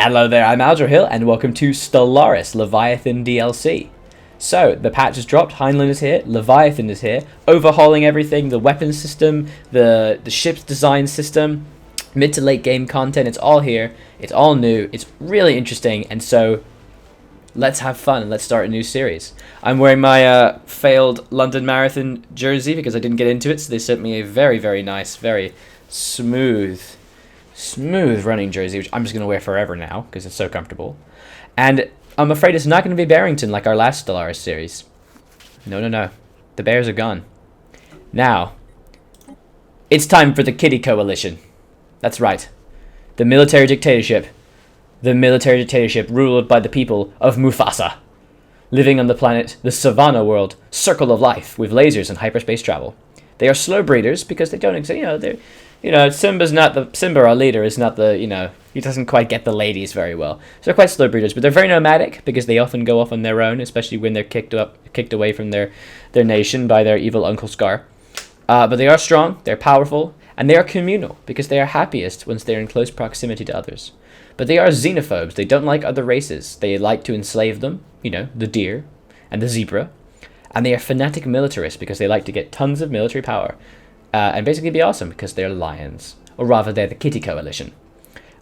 Hello there, I'm Hill, and welcome to Stellaris Leviathan DLC. So, the patch has dropped, Heinlein is here, Leviathan is here, overhauling everything, the weapon system, the ship's design system, mid to late game content, it's all here, it's all new, it's really interesting, and so let's have fun and let's start a new series. I'm wearing my failed London Marathon jersey because I didn't get into it, so they sent me a very, very nice, very smooth running jersey, which I'm just going to wear forever now because it's so comfortable. And I'm afraid it's not going to be Barrington like our last Stellaris series. No. The bears are gone. Now, it's time for the Kitty Coalition. That's right. The military dictatorship. The military dictatorship ruled by the people of Mufasa. Living on the planet, the Savannah world, circle of life with lasers and hyperspace travel. They are slow breeders because they don't exist, Simba, our leader, is not the, he doesn't quite get the ladies very well. So they're quite slow breeders, but they're very nomadic because they often go off on their own, especially when they're kicked away from their nation by their evil Uncle Scar. But they are strong, they're powerful, and they are communal because they are happiest once they're in close proximity to others. But they are xenophobes. They don't like other races. They like to enslave them, the deer and the zebra. And they are fanatic militarists because they like to get tons of military power. And basically be awesome because they're lions. Or rather, they're the Kitty Coalition.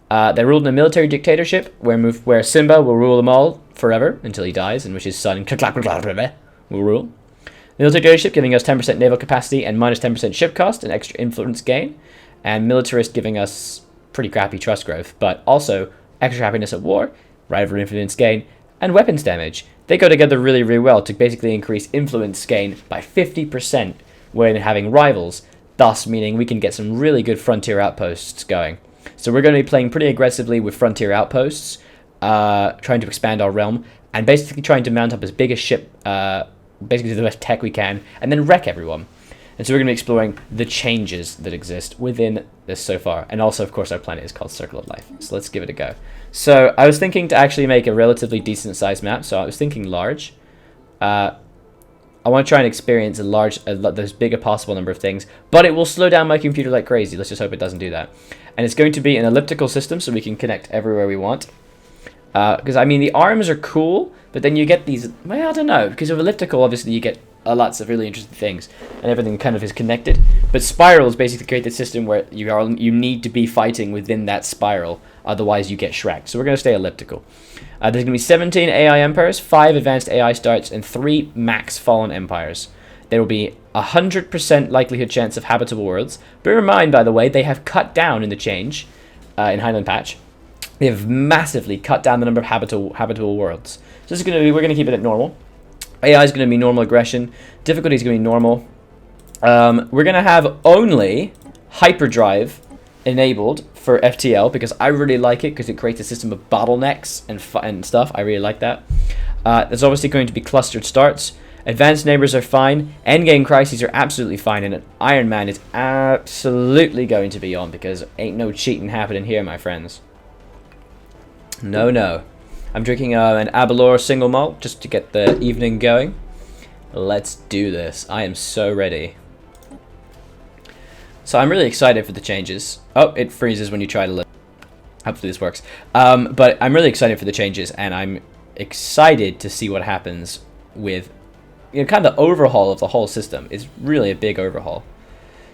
They're ruled in a military dictatorship where Simba will rule them all forever until he dies, in which his son will rule. Military dictatorship giving us 10% naval capacity and minus 10% ship cost and extra influence gain. And militarist giving us pretty crappy trust growth, but also extra happiness at war, rival influence gain, and weapons damage. They go together really, really well to basically increase influence gain by 50% when having rivals, thus meaning we can get some really good frontier outposts going. So we're going to be playing pretty aggressively with frontier outposts, trying to expand our realm, and basically trying to mount up as big a ship, basically the best tech we can, and then wreck everyone. And so we're going to be exploring the changes that exist within this so far. And also, of course, our planet is called Circle of Life. So let's give it a go. So I was thinking to actually make a relatively decent sized map. So I was thinking large. I want to try and experience as big a possible number of things. But it will slow down my computer like crazy. Let's just hope it doesn't do that. And it's going to be an elliptical system so we can connect everywhere we want. Because, the arms are cool. But then you get these... Well, I don't know. Because of elliptical, obviously, you get lots of really interesting things, and everything kind of is connected. But spirals basically create the system where you need to be fighting within that spiral, otherwise you get shreked. So we're going to stay elliptical. There's going to be 17 AI empires, 5 advanced AI starts, and 3 max fallen empires. There will be 100% likelihood chance of habitable worlds. Bear in mind, by the way, they have cut down in the change in Heinlein patch. They have massively cut down the number of habitable worlds. So we're going to keep it at normal. AI is going to be normal aggression. Difficulty is going to be normal. We're going to have only hyperdrive enabled for FTL because I really like it because it creates a system of bottlenecks and stuff. I really like that. There's obviously going to be clustered starts. Advanced neighbors are fine. Endgame crises are absolutely fine. And Iron Man is absolutely going to be on because ain't no cheating happening here, my friends. No. I'm drinking an Abalor single malt just to get the evening going. Let's do this. I am so ready. So I'm really excited for the changes. Oh, it freezes when you try to live. Hopefully this works. But I'm really excited for the changes, and I'm excited to see what happens with kind of the overhaul of the whole system. It's really a big overhaul.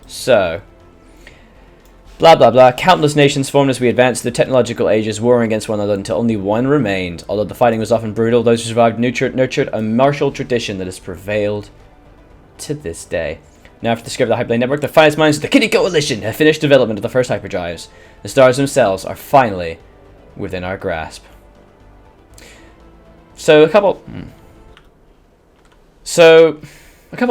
So... Blah, blah, blah. Countless nations formed as we advanced through the technological ages, warring against one another until only one remained. Although the fighting was often brutal, those who survived nurtured a martial tradition that has prevailed to this day. Now, after discovering the Hyperplane Network, the finest minds of the Kitty Coalition have finished development of the first hyperdrives. The stars themselves are finally within our grasp. So, a couple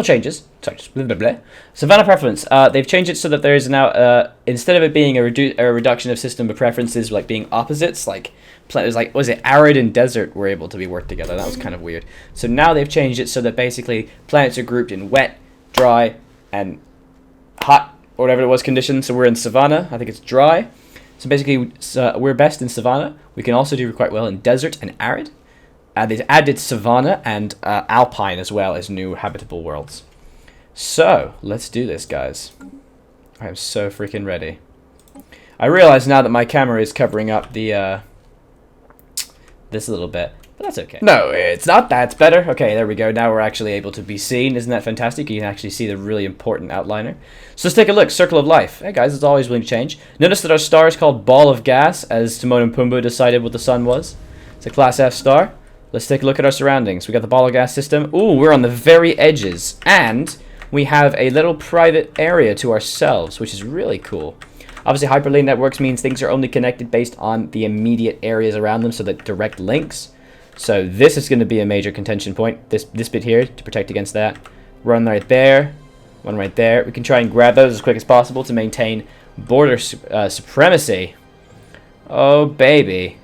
changes. Sorry, just blah, blah, blah. Savannah preference. They've changed it so that there is now, instead of it being a reduction of system of preferences, like being opposites, like, was it arid and desert were able to be worked together? That was kind of weird. So now they've changed it so that basically planets are grouped in wet, dry, and hot, or whatever it was, conditions. So we're in Savannah. I think it's dry. So basically, we're best in Savannah. We can also do quite well in desert and arid. They've added Savannah and Alpine as well as new habitable worlds. So, let's do this, guys. I am so freaking ready. I realize now that my camera is covering up the this a little bit. But that's okay. No, it's not. That's better. Okay, there we go. Now we're actually able to be seen. Isn't that fantastic? You can actually see the really important outliner. So let's take a look. Circle of Life. Hey guys, it's always willing to change. Notice that our star is called Ball of Gas, as Timon and Pumbaa decided what the sun was. It's a Class F star. Let's take a look at our surroundings. We got the Ball of Gas system. Ooh, we're on the very edges. And we have a little private area to ourselves, which is really cool. Obviously, hyperlink networks means things are only connected based on the immediate areas around them, so that direct links. So this is going to be a major contention point, this bit here, to protect against that. One right there, one right there. We can try and grab those as quick as possible to maintain border supremacy. Oh, baby.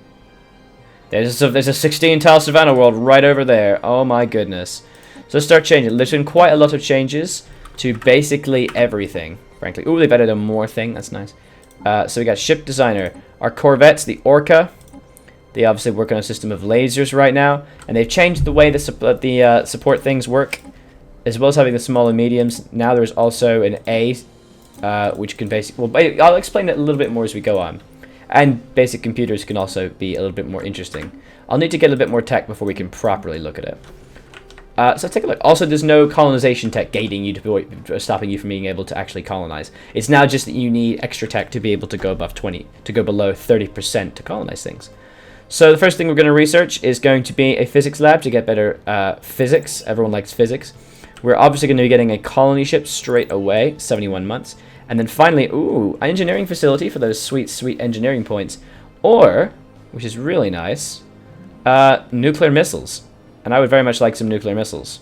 There's a 16-tile Savannah world right over there. Oh, my goodness. So let's start changing. There's been quite a lot of changes to basically everything, frankly. Ooh, they've added a more thing. That's nice. So we got ship designer. Our corvettes, the Orca. They obviously work on a system of lasers right now, and they've changed the way the support things work, as well as having the small and mediums. Now there's also an A, which can basically... Well, I'll explain it a little bit more as we go on. And basic computers can also be a little bit more interesting. I'll need to get a bit more tech before we can properly look at it. So take a look. Also, there's no colonization tech gating you to stopping you from being able to actually colonize. It's now just that you need extra tech to be able to go above 20, to go below 30% to colonize things. So the first thing we're going to research is going to be a physics lab to get better physics. Everyone likes physics. We're obviously going to be getting a colony ship straight away, 71 months. And then finally, ooh, an engineering facility for those sweet, sweet engineering points. Or, which is really nice, nuclear missiles. And I would very much like some nuclear missiles.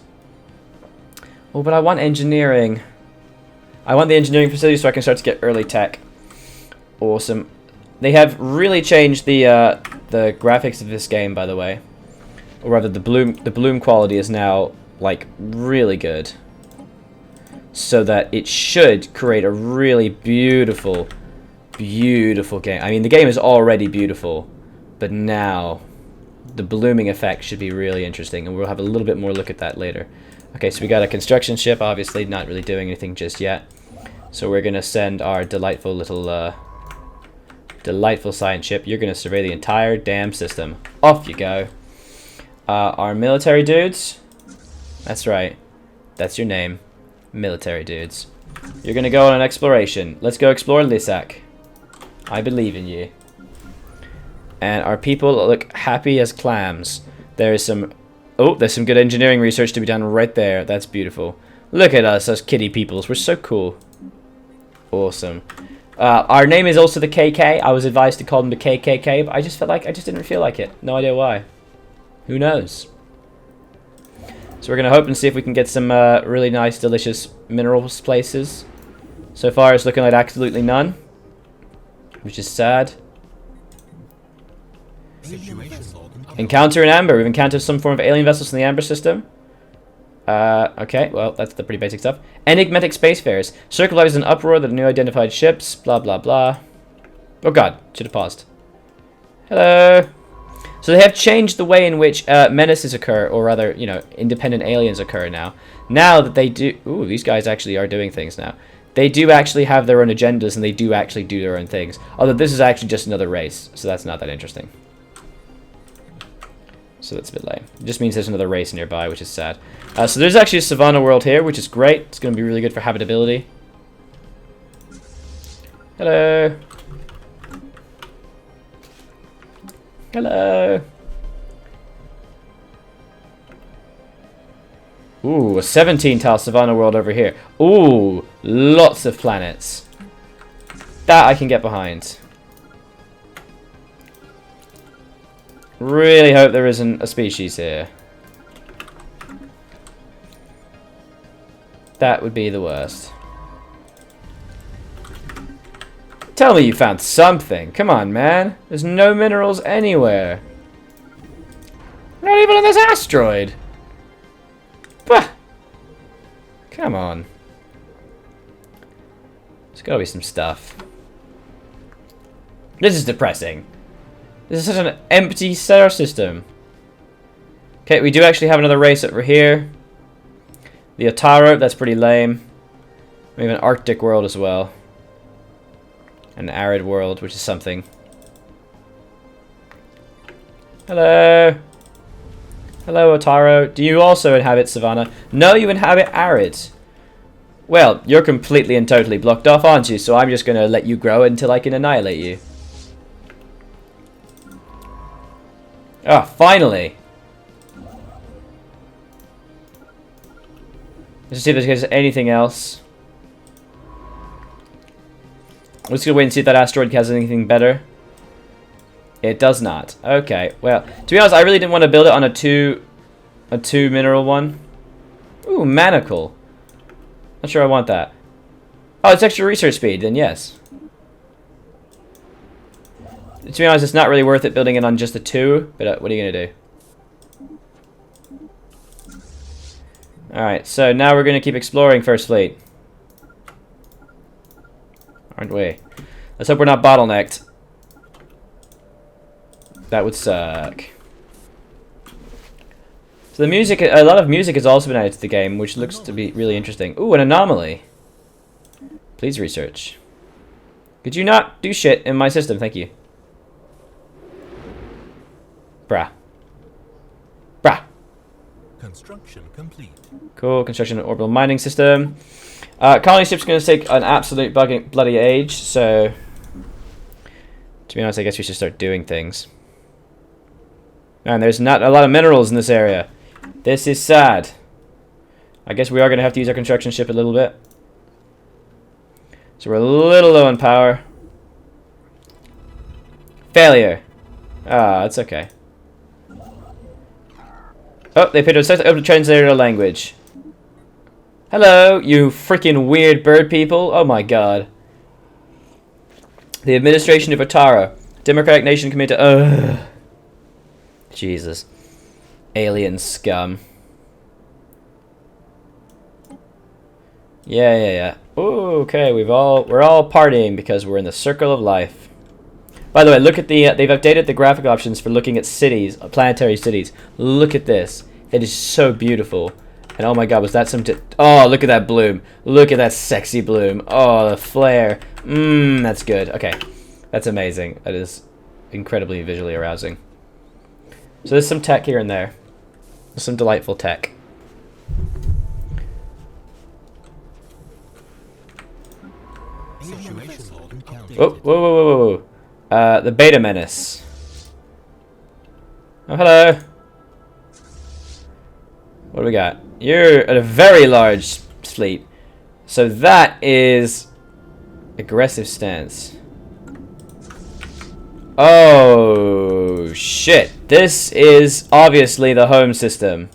Oh, but I want engineering. I want the engineering facility so I can start to get early tech. Awesome. They have really changed the graphics of this game, by the way. Or rather, the bloom quality is now, like, really good. So that it should create a really beautiful, beautiful game. I mean, the game is already beautiful, but now the blooming effect should be really interesting, and we'll have a little bit more look at that later. Okay, so we got a construction ship, obviously not really doing anything just yet. So we're going to send our delightful little, delightful science ship. You're going to survey the entire damn system. Off you go. Our military dudes. That's right. That's your name. Military dudes. You're going to go on an exploration. Let's go explore Lissac. I believe in you. And our people look happy as clams. There's some good engineering research to be done right there. That's beautiful. Look at us kitty peoples. We're so cool. Awesome. Our name is also the KK. I was advised to call them the KKK, but I just didn't feel like it. No idea why. Who knows? So we're going to hope and see if we can get some really nice, delicious minerals places. So far it's looking like absolutely none, which is sad. Encounter in Amber. We've encountered some form of alien vessels in the Amber system. Okay, well, that's the pretty basic stuff. Enigmatic spacefares. Circle Life is an uproar that new identified ships. Blah, blah, blah. Oh god, should have paused. Hello. So they have changed the way in which menaces occur, or rather, you know, independent aliens occur now. Now that they do... Ooh, these guys actually are doing things now. They do actually have their own agendas, and they do actually do their own things. Although this is actually just another race, so that's not that interesting. So that's a bit lame. It just means there's another race nearby, which is sad. So there's actually a Savannah world here, which is great. It's going to be really good for habitability. Hello. Hello. Ooh, a 17-tile Savannah world over here. Ooh, lots of planets. That I can get behind. Really hope there isn't a species here. That would be the worst. Tell me you found something. Come on, man. There's no minerals anywhere. Not even on this asteroid. Bah. Come on. There's gotta be some stuff. This is depressing. This is such an empty star system. Okay, we do actually have another race over here. The Otaro, that's pretty lame. We have an Arctic world as well. An arid world, which is something. Hello. Hello, Otaro. Do you also inhabit savanna? No, you inhabit arid. Well, you're completely and totally blocked off, aren't you? So I'm just going to let you grow until I can annihilate you. Ah, finally. Let's see if there's anything else. We're just going to wait and see if that asteroid has anything better. It does not. Okay, well, to be honest, I really didn't want to build it on a two mineral one. Ooh, manacle. Not sure I want that. Oh, it's extra research speed, then yes. To be honest, it's not really worth it building it on just a 2, but what are you going to do? Alright, so now we're going to keep exploring First Fleet. Aren't we? Let's hope we're not bottlenecked. That would suck. So the music, a lot of music has also been added to the game, which looks to be really interesting. Ooh, an anomaly. Please research. Could you not do shit in my system? Thank you. Brah. Brah. Construction complete. Cool. Construction of orbital mining system. Colony ship's going to take an absolute bloody age, so to be honest, I guess we should start doing things. Man, there's not a lot of minerals in this area. This is sad. I guess we are going to have to use our construction ship a little bit. So we're a little low on power. Failure. Ah, it's okay. Oh, they put a translator language. Hello, you freaking weird bird people. Oh my god. The administration of Otaro. Democratic nation committed to... Ugh. Jesus. Alien scum. Yeah. Ooh, okay, we're all partying because we're in the circle of life. By the way, look at the they've updated the graphic options for looking at cities, planetary cities. Look at this. It is so beautiful. And oh my god, was that some... Oh, look at that bloom. Look at that sexy bloom. Oh, the flare. That's good. Okay. That's amazing. That is incredibly visually arousing. So there's some tech here and there. There's some delightful tech. Whoa. The Beta Menace. Oh, hello. What do we got? You're at a very large fleet. So that is aggressive stance. Oh, shit. This is obviously the home system.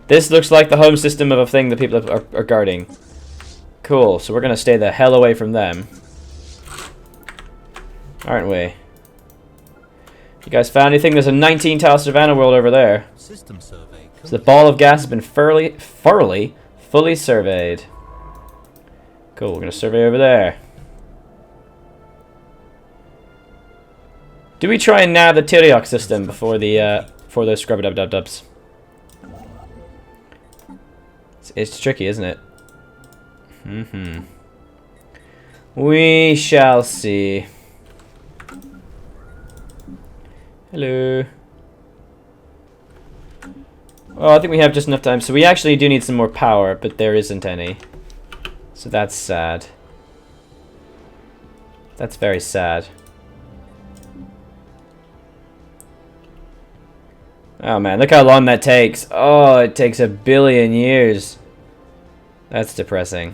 This looks like the home system of a thing that people are guarding. Cool, so we're going to stay the hell away from them. Aren't we? You guys found anything? There's a 19-tile Savannah world over there. System survey. So the ball of gas has been fully surveyed. Cool, we're going to survey over there. Do we try and nab the Tyriok system before those scrub-a-dub-dub-dubs? It's tricky, isn't it? We shall see. Hello. Oh, I think we have just enough time. So we actually do need some more power, but there isn't any. So that's sad. That's very sad. Oh man, look how long that takes. Oh, it takes 1 billion years. That's depressing.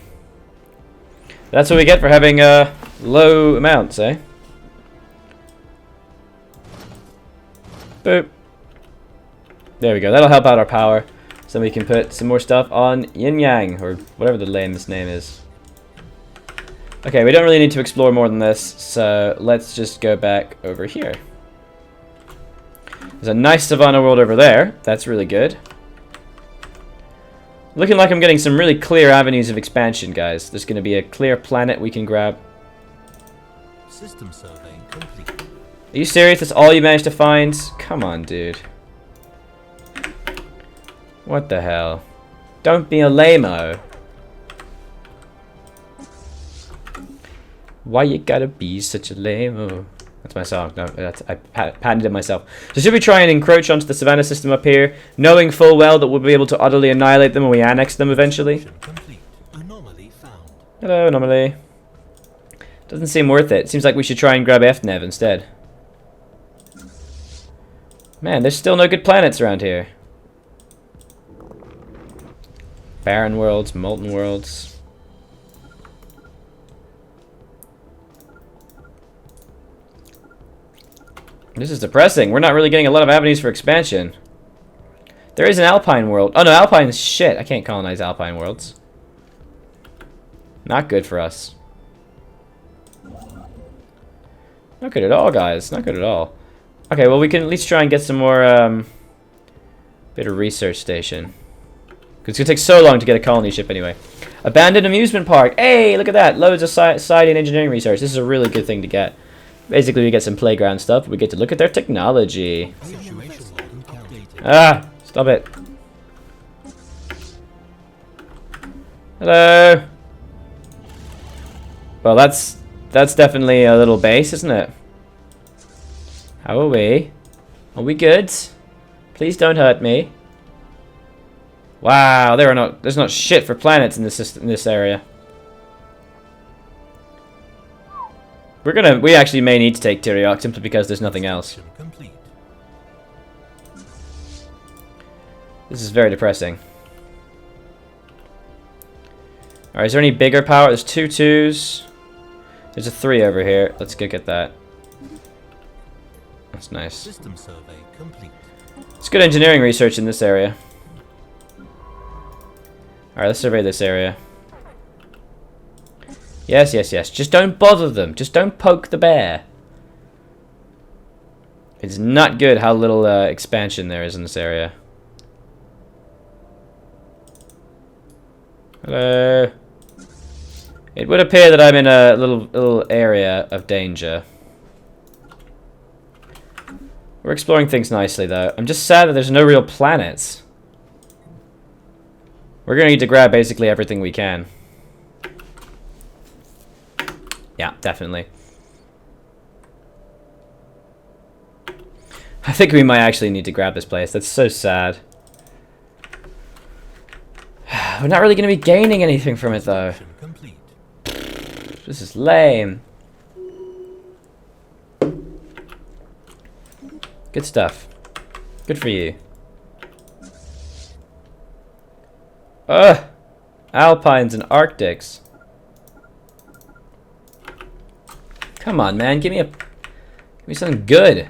That's what we get for having low amounts, eh? Boop. There we go. That'll help out our power. So we can put some more stuff on Yin Yang, or whatever the lamest name is. Okay, we don't really need to explore more than this, so let's just go back over here. There's a nice Savannah world over there. That's really good. Looking like I'm getting some really clear avenues of expansion, guys. There's going to be a clear planet we can grab. System survey complete. Are you serious? That's all you managed to find? Come on, dude. What the hell? Don't be a lame-o. Why you gotta be such a lame-o? That's my song. No, I patented it myself. So should we try and encroach onto the Savannah system up here, knowing full well that we'll be able to utterly annihilate them when we annex them eventually? Complete. Anomaly found. Hello, anomaly. Doesn't seem worth it. Seems like we should try and grab FNEV instead. Man, there's still no good planets around here. Barren worlds, molten worlds. This is depressing. We're not really getting a lot of avenues for expansion. There is an Alpine world. Oh no, Alpine's shit. I can't colonize Alpine worlds. Not good for us. Not good at all, guys. Not good at all. Okay, well we can at least try and get some more bit of research station. Because it's going to take so long to get a colony ship anyway. Abandoned amusement park. Hey, look at that. Loads of society and engineering research. This is a really good thing to get. Basically, we get some playground stuff. We get to look at their technology. Ah, stop it. Hello. Well, that's definitely a little base, isn't it? How are we? Are we good? Please don't hurt me. Wow, there's not shit for planets in this area. We actually may need to take Tyriok simply because there's nothing else. Complete. This is very depressing. Alright, is there any bigger power? There's 2 2s. There's a 3 over here. Let's go get that. That's nice. System survey complete. It's good engineering research in this area. Alright, let's survey this area. Yes, yes, yes. Just don't bother them. Just don't poke the bear. It's not good how little expansion there is in this area. Hello. It would appear that I'm in a little area of danger. We're exploring things nicely, though. I'm just sad that there's no real planets. We're going to need to grab basically everything we can. Yeah, definitely. I think we might actually need to grab this place. That's so sad. We're not really going to be gaining anything from it, though. Complete. This is lame. Good stuff. Good for you. Ugh! Alpines and Arctics. Come on, man. Give me something good.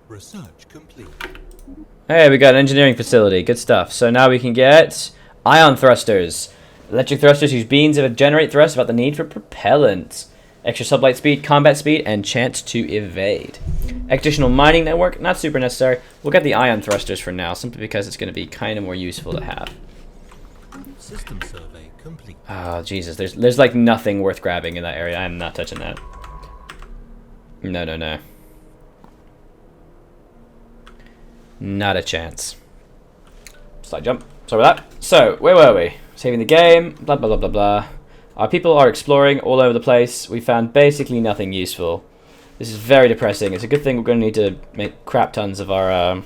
Research complete. Hey, we got an engineering facility. Good stuff. So now we can get ion thrusters. Electric thrusters whose beams generate thrust without the need for propellant. Extra sublight speed, combat speed, and chance to evade. Additional mining network, not super necessary. We'll get the ion thrusters for now, simply because it's going to be kind of more useful to have. System survey complete. Oh, Jesus. There's like nothing worth grabbing in that area. I'm not touching that. No, no, no. Not a chance. Slide jump. Sorry about that. So, where were we? Saving the game. Blah, blah, blah, blah, blah. Our people are exploring all over the place. We found basically nothing useful. This is very depressing. It's a good thing we're going to need to make crap tons of our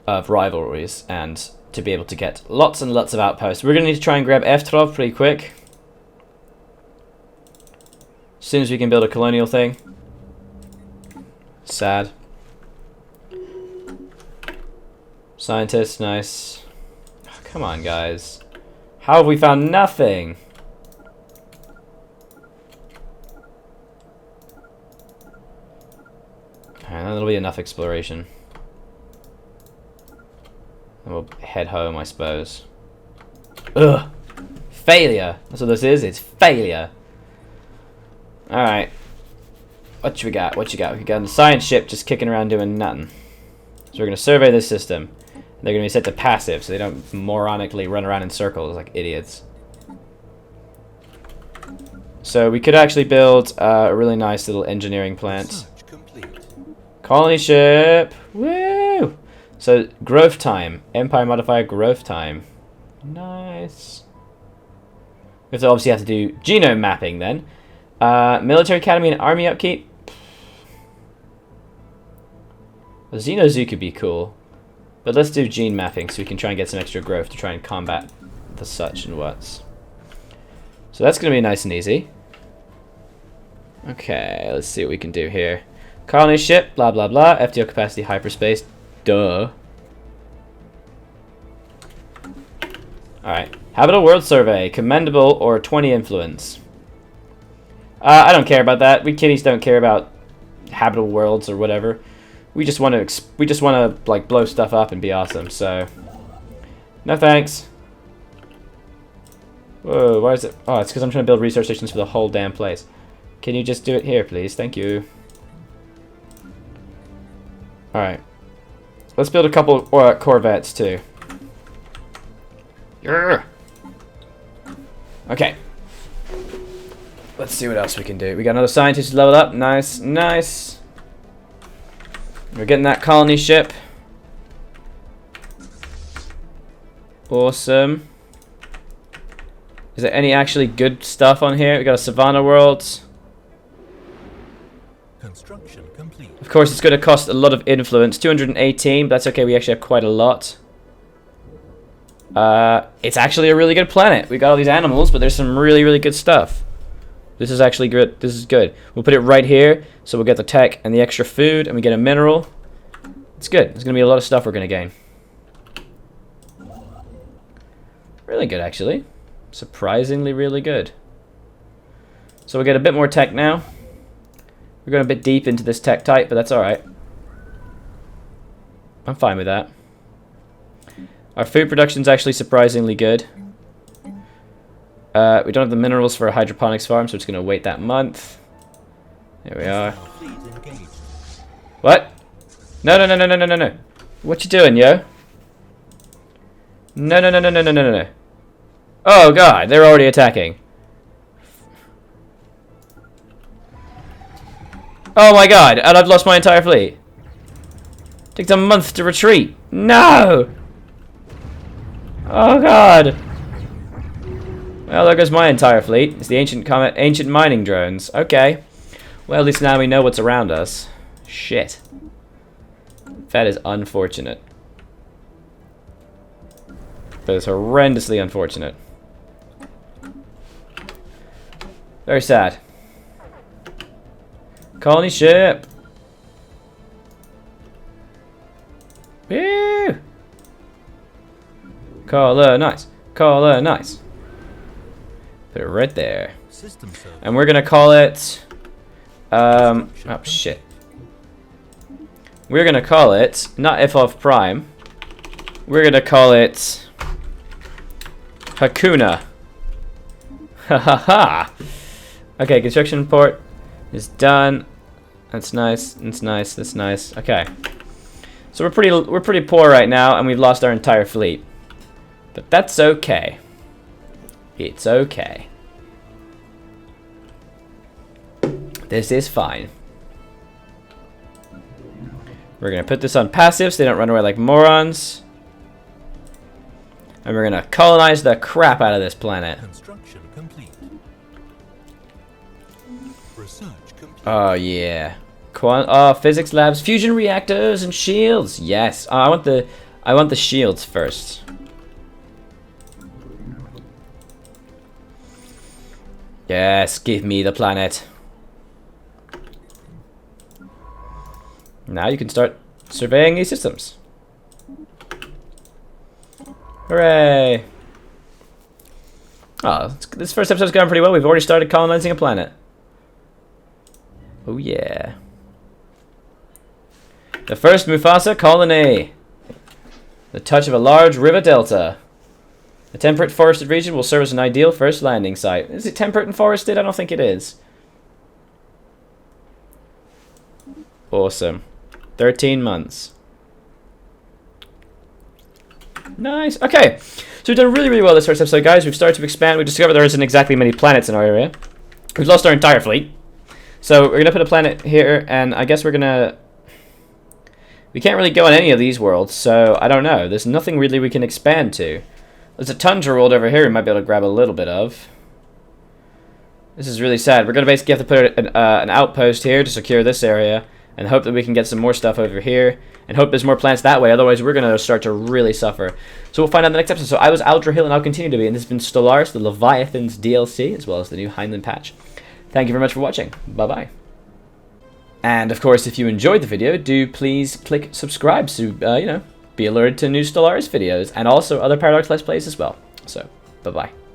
of rivalries and to be able to get lots and lots of outposts. We're going to need to try and grab F12 pretty quick. As soon as we can build a colonial thing. Sad. Scientists, nice. Oh, come on, guys. How have we found nothing? Alright, that'll be enough exploration. And we'll head home, I suppose. Ugh! Failure! That's what this is, it's failure! Alright. What you got? What you got? We got the science ship just kicking around doing nothing. So we're going to survey this system. They're going to be set to passive, so they don't moronically run around in circles like idiots. So we could actually build a really nice little engineering plant. Colony ship! Woo! So, growth time. Empire modifier growth time. Nice. We obviously have to do genome mapping then. Military academy and army upkeep. A Xenozoo could be cool. But let's do gene mapping so we can try and get some extra growth to try and combat the such and whats. So that's going to be nice and easy. Okay, let's see what we can do here. Colony ship, blah blah blah. FTO capacity, hyperspace. Duh. Alright. Habitable world survey. Commendable or 20 influence. I don't care about that. We kiddies don't care about habitable worlds or whatever. We just want to like blow stuff up and be awesome. So no thanks. Whoa, why is it? Oh, it's because I'm trying to build research stations for the whole damn place. Can you just do it here, please? Thank you. Alright. Let's build a couple corvettes, too. Yeah. Okay. Let's see what else we can do. We got another scientist leveled up. Nice, nice. We're getting that colony ship. Awesome. Is there any actually good stuff on here? We got a Savannah world. Construction complete. Of course, it's going to cost a lot of influence. 218, but that's okay. We actually have quite a lot. It's actually a really good planet. We got all these animals, but there's some really, really good stuff. This is actually good. This is good. We'll put it right here, so we'll get the tech and the extra food, and we get a mineral. It's good. There's going to be a lot of stuff we're going to gain. Really good, actually. Surprisingly really good. So we'll get a bit more tech now. We're going a bit deep into this tech type, but that's alright. I'm fine with that. Our food production's actually surprisingly good. We don't have the minerals for a hydroponics farm, so it's going to wait that month. There we are. What? No, no, no, no, no, no, no, no. What you doing, yo? No, no, no, no, no, no, no, no. Oh god, they're already attacking. Oh my god, and I've lost my entire fleet. Takes a month to retreat. No! Oh god. Well, there goes my entire fleet. It's the ancient mining drones. Okay. Well, at least now we know what's around us. Shit. That is unfortunate. That is horrendously unfortunate. Very sad. Colony ship. Woo! Colonize. Colonize. Put it right there. And we're gonna call it oh shit. We're gonna call it not F of Prime. We're gonna call it Hakuna. Ha ha ha. Okay, construction port is done. That's nice. That's nice. That's nice. Okay. So we're pretty poor right now, and we've lost our entire fleet. But that's okay. It's okay. This is fine. We're gonna put this on passive so they don't run away like morons. And we're gonna colonize the crap out of this planet. Construction complete. Research complete. Oh yeah. Physics labs, fusion reactors, and shields. Yes. I want the shields first. Yes, give me the planet. Now you can start surveying these systems. Hooray! Oh, this first episode's going pretty well. We've already started colonizing a planet. Oh yeah. The first Mufasa colony. The touch of a large river delta. The temperate forested region will serve as an ideal first landing site. Is it temperate and forested? I don't think it is. Awesome. 13 months. Nice. Okay. So we've done really, really well this first episode, guys. We've started to expand. We discovered there isn't exactly many planets in our area. We've lost our entire fleet. So we're going to put a planet here, and I guess we're going to We can't really go on any of these worlds, so I don't know. There's nothing really we can expand to. There's a tundra world over here we might be able to grab a little bit of. This is really sad. We're going to basically have to put an outpost here to secure this area, and hope that we can get some more stuff over here, and hope there's more plants that way. Otherwise, we're going to start to really suffer. So we'll find out in the next episode. So I was Aldra Hill, and I'll continue to be, and this has been Stellaris, the Leviathans DLC, as well as the new Heinlein patch. Thank you very much for watching. Bye-bye. And, of course, if you enjoyed the video, do please click subscribe to, you know, be alerted to new Stellaris videos, and also other Paradox Let's Plays as well. So, bye-bye.